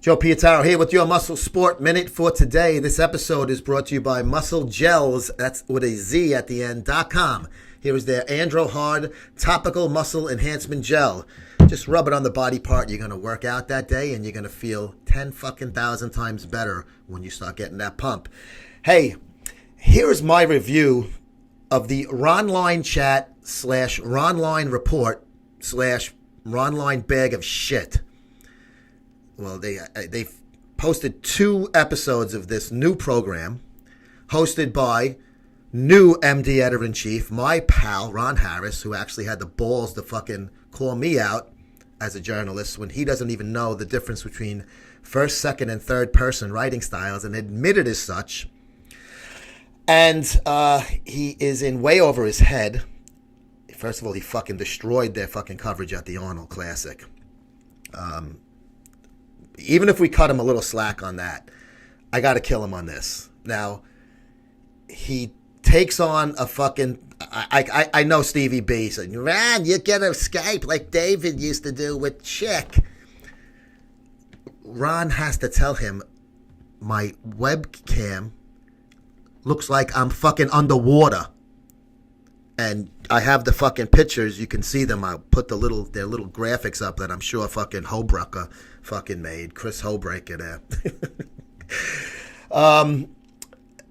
Joe Pietaro here with your Muscle Sport Minute for today. This episode is brought to you by Muscle Gels, that's with a Z at the end.com. Here is their Andro Hard Topical Muscle Enhancement Gel. Just rub it on the body part. You're going to work out that day and you're going to feel 10,000 times better when you start getting that pump. Hey, here's my review of the Ronline chat / Ronline report / Ronline bag of shit. Well, they posted 2 episodes of this new program hosted by new MD editor-in-chief, my pal, Ron Harris, who actually had the balls to fucking call me out as a journalist when he doesn't even know the difference between first, second, and third person writing styles and admitted as such. And he is in way over his head. First of all, he fucking destroyed their fucking coverage at the Arnold Classic. Even if we cut him a little slack on that, I got to kill him on this. Now, he takes on a fucking... I know Stevie B said, "Man, you get a Skype like David used to do with Chick." Ron has to tell him, my webcam looks like I'm fucking underwater. And I have the fucking pictures. You can see them. I'll put their little graphics up that I'm sure fucking Hobrecker fucking made. Chris Hobrecker there.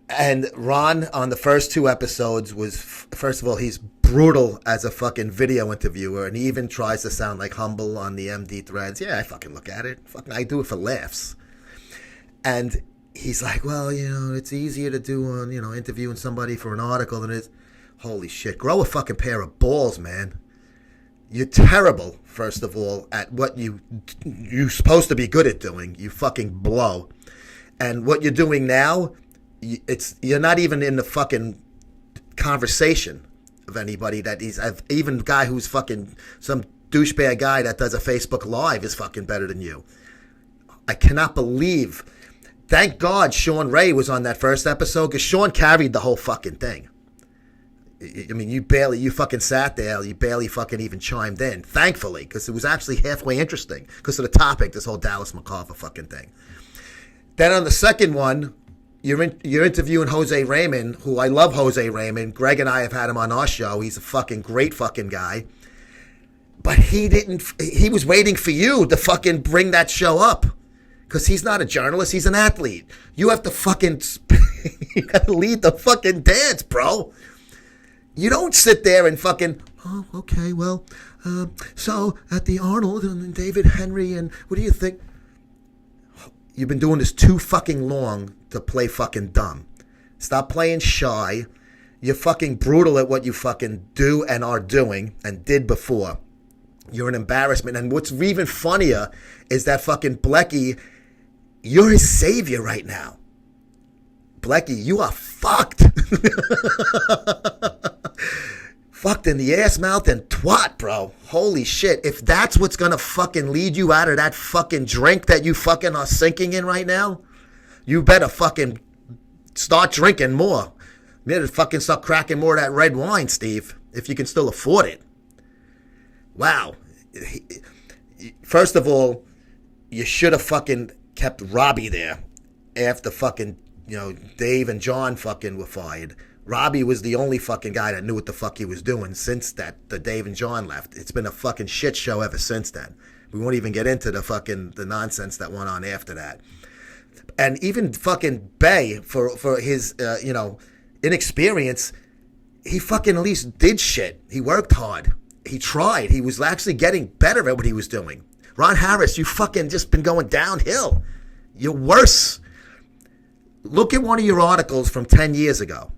And Ron on the first 2 episodes was, first of all, he's brutal as a fucking video interviewer, and he even tries to sound like humble on the MD threads. Yeah, I fucking look at it. Fucking, I do it for laughs. And he's like, well, it's easier to do on, interviewing somebody for an article than it is. Holy shit. Grow a fucking pair of balls, man. You're terrible, first of all, at what you're supposed to be good at doing. You fucking blow. And what you're doing now, you're not even in the fucking conversation of anybody that is, even a guy who's fucking some douchebag guy that does a Facebook Live is fucking better than you. I cannot believe. Thank God Sean Ray was on that first episode, because Sean carried the whole fucking thing. I mean, you fucking sat there, you barely fucking even chimed in, thankfully, because it was actually halfway interesting because of the topic, this whole Dallas McCarver fucking thing. Then on the second one, you're interviewing Jose Raymond, who I love Jose Raymond. Greg and I have had him on our show. He's a fucking great fucking guy. But he was waiting for you to fucking bring that show up. Because he's not a journalist, he's an athlete. You have to fucking, you gotta lead the fucking dance, bro. You don't sit there and fucking, oh, okay, well, so at the Arnold and David Henry, and what do you think? You've been doing this too fucking long to play fucking dumb. Stop playing shy. You're fucking brutal at what you fucking do and are doing and did before. You're an embarrassment. And what's even funnier is that fucking Blecky, you're his savior right now. Blecky, you are fucked. Fucked in the ass, mouth, and twat, bro. Holy shit. If that's what's gonna fucking lead you out of that fucking drink that you fucking are sinking in right now, you better fucking start drinking more. You better fucking start cracking more of that red wine, Steve, if you can still afford it. Wow. First of all, you should have fucking kept Robbie there after fucking, Dave and John fucking were fired. Robbie was the only fucking guy that knew what the fuck he was doing since the Dave and John left. It's been a fucking shit show ever since then. We won't even get into the nonsense that went on after that. And even fucking Bay, for his, inexperience, he fucking at least did shit. He worked hard. He tried. He was actually getting better at what he was doing. Ron Harris, you fucking just been going downhill. You're worse. Look at one of your articles from 10 years ago.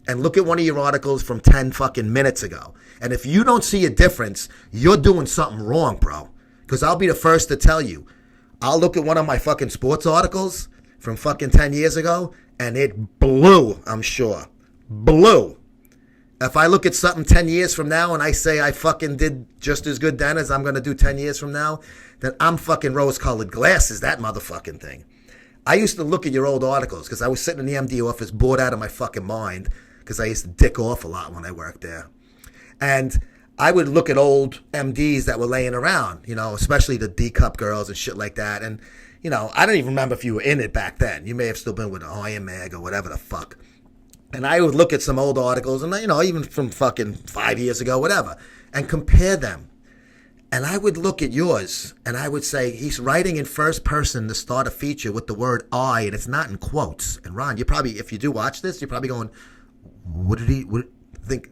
And look at one of your articles from 10 fucking minutes ago. And if you don't see a difference, you're doing something wrong, bro. Because I'll be the first to tell you. I'll look at one of my fucking sports articles from fucking 10 years ago, and it blew, I'm sure. Blew. If I look at something 10 years from now and I say I fucking did just as good then as I'm going to do 10 years from now, then I'm fucking rose-colored glasses, that motherfucking thing. I used to look at your old articles because I was sitting in the MD office bored out of my fucking mind because I used to dick off a lot when I worked there. And I would look at old MDs that were laying around, you know, especially the D-cup girls and shit like that. And I don't even remember if you were in it back then. You may have still been with Iron Mag or whatever the fuck. And I would look at some old articles, and even from fucking 5 years ago, whatever, and compare them. And I would look at yours, and I would say, he's writing in first person to start a feature with the word I, and it's not in quotes. And Ron, if you do watch this, you're probably going,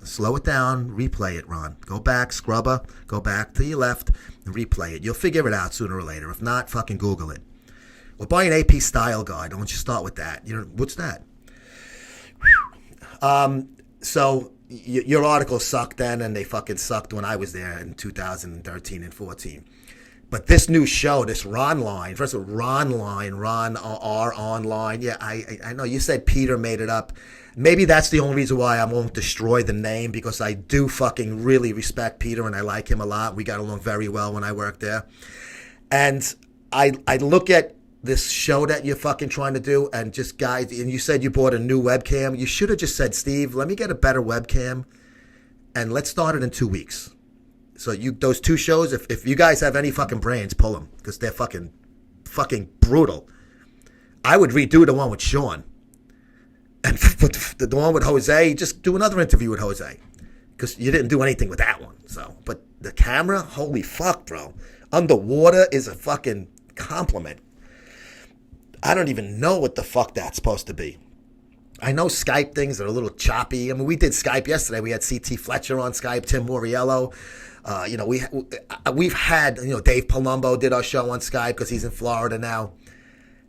slow it down, replay it, Ron. Go back, scrubber, go back to your left, and replay it. You'll figure it out sooner or later. If not, fucking Google it. Or buy an AP style guide. I want you to start with that. What's that? So your article sucked then, and they fucking sucked when I was there in 2013 and 14. But this new show, this Ronline, first of all, Ronline, Ron R online. Yeah, I know you said Peter made it up. Maybe that's the only reason why I won't destroy the name, because I do fucking really respect Peter and I like him a lot. We got along very well when I worked there. And I look at this show that you're fucking trying to do, and just guys, and you said you bought a new webcam. You should have just said, Steve, let me get a better webcam and let's start it in 2 weeks. So those two shows, if you guys have any fucking brains, pull them, because they're fucking brutal. I would redo the one with Sean. And the one with Jose, just do another interview with Jose, because you didn't do anything with that one. So, but the camera, holy fuck, bro. Underwater is a fucking compliment. I don't even know what the fuck that's supposed to be. I know Skype things are a little choppy. I mean, we did Skype yesterday. We had CT Fletcher on Skype, Tim Moriello. We've had, Dave Palumbo did our show on Skype because he's in Florida now.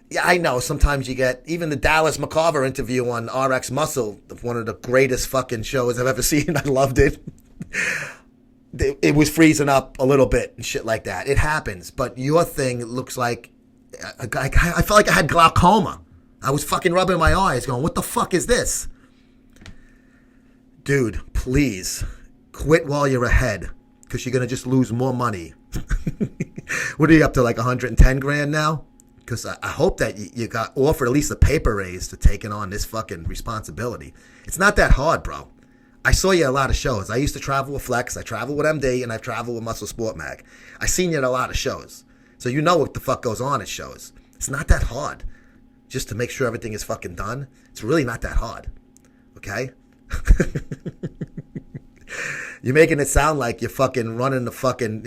Yeah, I know. Sometimes you get even the Dallas McCarver interview on RX Muscle, one of the greatest fucking shows I've ever seen. I loved it. It was freezing up a little bit and shit like that. It happens. But your thing looks like, I felt like I had glaucoma. I was fucking rubbing my eyes going, what the fuck is this? Dude, please quit while you're ahead, because you're going to just lose more money. What are you up to, like 110 grand now? Because I hope that you got offered at least a paper raise to taking on this fucking responsibility. It's not that hard, bro. I saw you at a lot of shows. I used to travel with Flex. I travel with MD, and I travel with Muscle Sport Mag. I seen you at a lot of shows. So you know what the fuck goes on at shows. It's not that hard. Just to make sure everything is fucking done. It's really not that hard. Okay? You're making it sound like you're fucking running the fucking,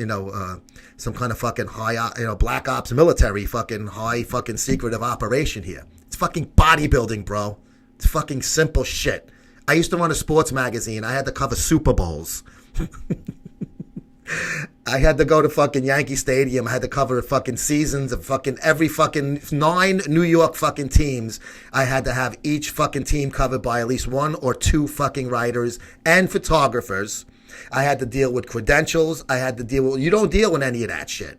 some kind of fucking high, black ops military fucking high fucking secretive operation here. It's fucking bodybuilding, bro. It's fucking simple shit. I used to run a sports magazine. I had to cover Super Bowls. I had to go to fucking Yankee Stadium. I had to cover fucking seasons of fucking every fucking 9 New York fucking teams. I had to have each fucking team covered by at least 1 or 2 fucking writers and photographers. I had to deal with credentials. I had to deal with, you don't deal with any of that shit.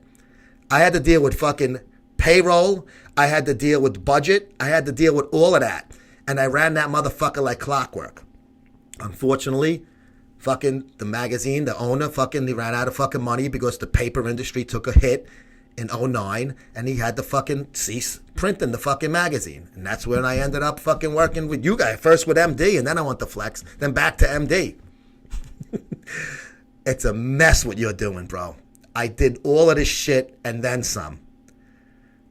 I had to deal with fucking payroll. I had to deal with budget. I had to deal with all of that. And I ran that motherfucker like clockwork. Unfortunately, fucking the magazine, the owner, fucking, he ran out of fucking money because the paper industry took a hit in 2009, and he had to fucking cease printing the fucking magazine. And that's when I ended up fucking working with you guys. First with MD, and then I went to Flex, then back to MD. It's a mess what you're doing, bro. I did all of this shit and then some.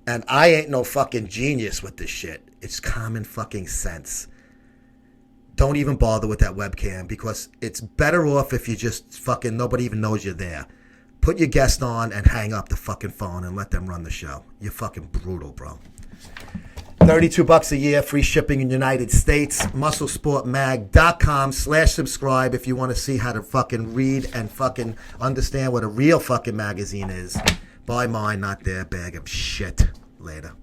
And I ain't no fucking genius with this shit. It's common fucking sense. Don't even bother with that webcam, because it's better off if you just fucking, nobody even knows you're there. Put your guest on and hang up the fucking phone and let them run the show. You're fucking brutal, bro. $32 a year, free shipping in the United States. MuscleSportMag.com/subscribe if you want to see how to fucking read and fucking understand what a real fucking magazine is. Buy mine, not their bag of shit. Later.